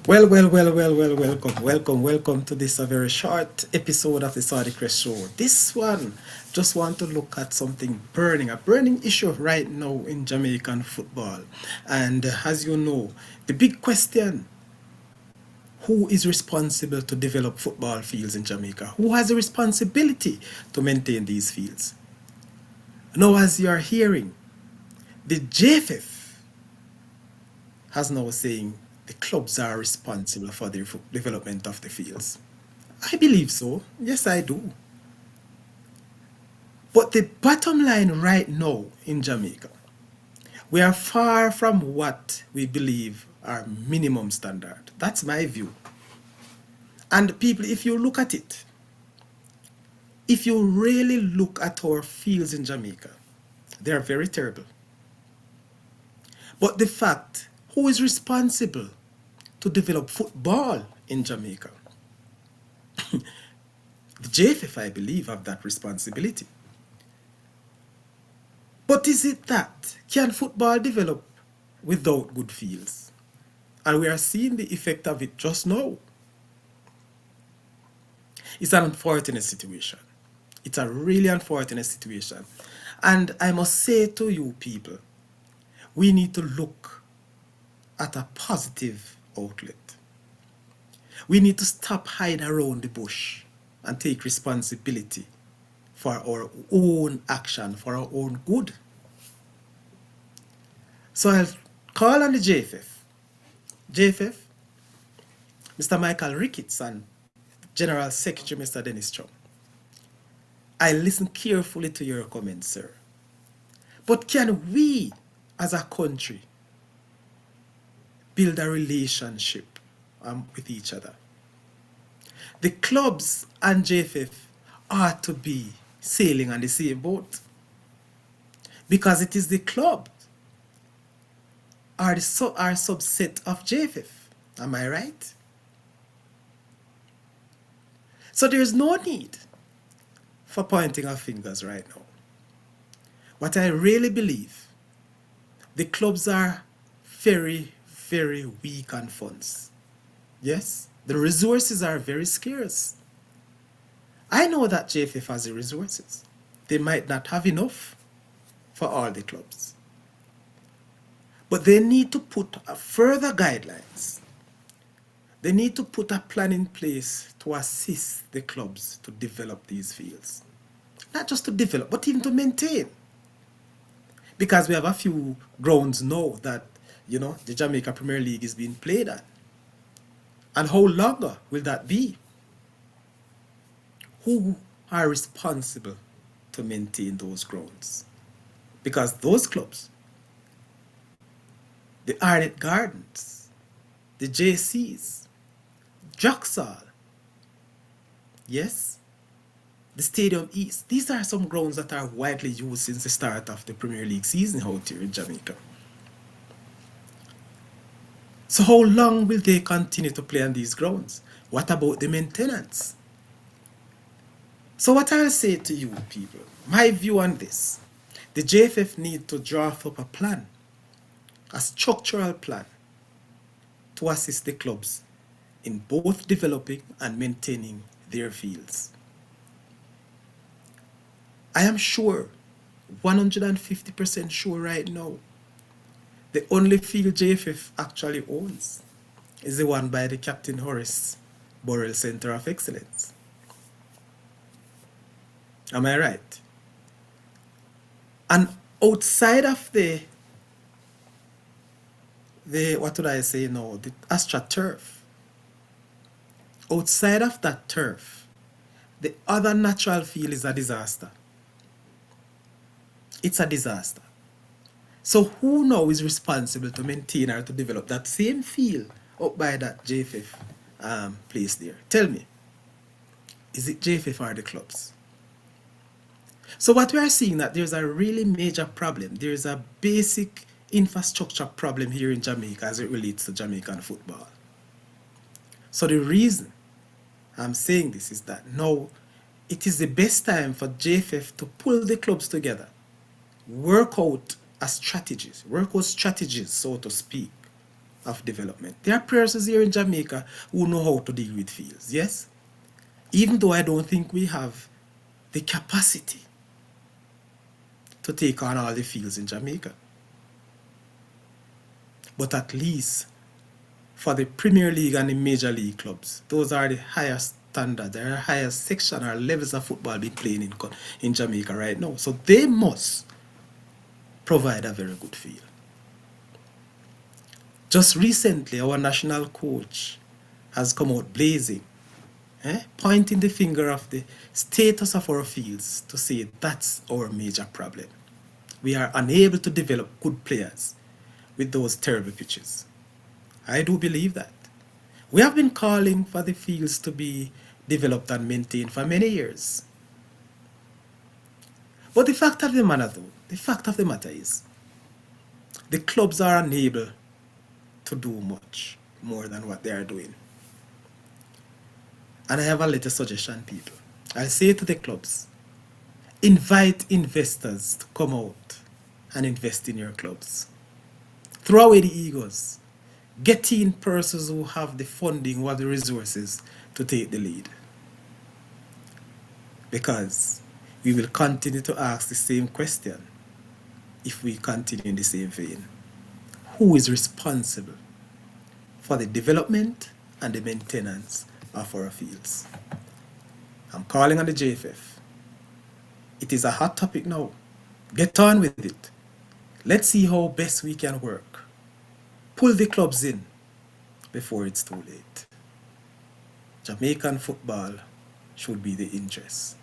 Welcome to this a very short episode of the Saudi Crest Show. This one just want to look at something burning, a burning issue right now in Jamaican football. And as you know, the big question, who is responsible to develop football fields in Jamaica? Who has the responsibility to maintain these fields? Now, as you are hearing, the JFF has now saying the clubs are responsible for the development of the fields. I believe so. Yes, I do. But the bottom line right now in Jamaica, we are far from what we believe are minimum standard. That's my view. And people, if you look at it, if you really look at our fields in Jamaica, they are very terrible. But the fact, who is responsible to develop football in Jamaica? The JFF, I believe, have that responsibility. But is it that? Can football develop without good fields? And we are seeing the effect of it just now. It's an unfortunate situation. It's a really unfortunate situation. And I must say to you people, we need to look at a positive outlet. We need to stop hiding around the bush and take responsibility for our own action, for our own good. So I'll call on the JFF. JFF, Mr. Michael Ricketts and General Secretary Mr. Dennis Chung. I listen carefully to your comments, sir. But can we, as a country, build a relationship with each other? The clubs and JFF ought to be sailing on the same boat, because it is the club are the subset of JFF. Am I right? So there's no need for pointing our fingers right now. What I really believe, the clubs are very, very weak on funds. Yes, the resources are very scarce. I know that JFF has the resources. They might not have enough for all the clubs. But they need to put further guidelines. They need to put a plan in place to assist the clubs to develop these fields. Not just to develop, but even to maintain. Because we have a few grounds now that, the Jamaica Premier League is being played at. And how longer will that be? Who are responsible to maintain those grounds? Because those clubs, the Arnett Gardens, the JCs, Jacksal, yes, the Stadium East, these are some grounds that are widely used since the start of the Premier League season out here in Jamaica. So how long will they continue to play on these grounds? What about the maintenance? So what I'll say to you people, my view on this, the JFF need to draft up a plan, a structural plan, to assist the clubs in both developing and maintaining their fields. I am sure, 150% sure right now, the only field JFF actually owns is the one by the Captain Horace Burrell Center of Excellence. Am I right? And outside of the what would I say now, the AstroTurf, outside of that turf, the other natural field is a disaster. It's a disaster. So who now is responsible to maintain or to develop that same field up by that JFF place there? Tell me, is it JFF or the clubs? So what we are seeing, that there's a really major problem. There's a basic infrastructure problem here in Jamaica as it relates to Jamaican football. So the reason I'm saying this is that now it is the best time for JFF to pull the clubs together, work out strategies, so to speak, of development. There are persons here in Jamaica who know how to deal with fields, yes? Even though I don't think we have the capacity to take on all the fields in Jamaica. But at least for the Premier League and the Major League clubs, those are the highest standards, there are highest section or levels of football being played in Jamaica right now. So they must provide a very good field. Just recently, our national coach has come out blazing, pointing the finger of the status of our fields to say that's our major problem. We are unable to develop good players with those terrible pitches. I do believe that. We have been calling for the fields to be developed and maintained for many years. But the fact of the matter is, the clubs are unable to do much more than what they are doing. And I have a little suggestion, people. I'll say to the clubs, invite investors to come out and invest in your clubs. Throw away the egos. Get in persons who have the funding, who have the resources to take the lead. Because we will continue to ask the same question if we continue in the same vein. Who is responsible for the development and the maintenance of our fields? I'm calling on the JFF. It is a hot topic now. Get on with it. Let's see how best we can work. Pull the clubs in before it's too late. Jamaican football should be the interest.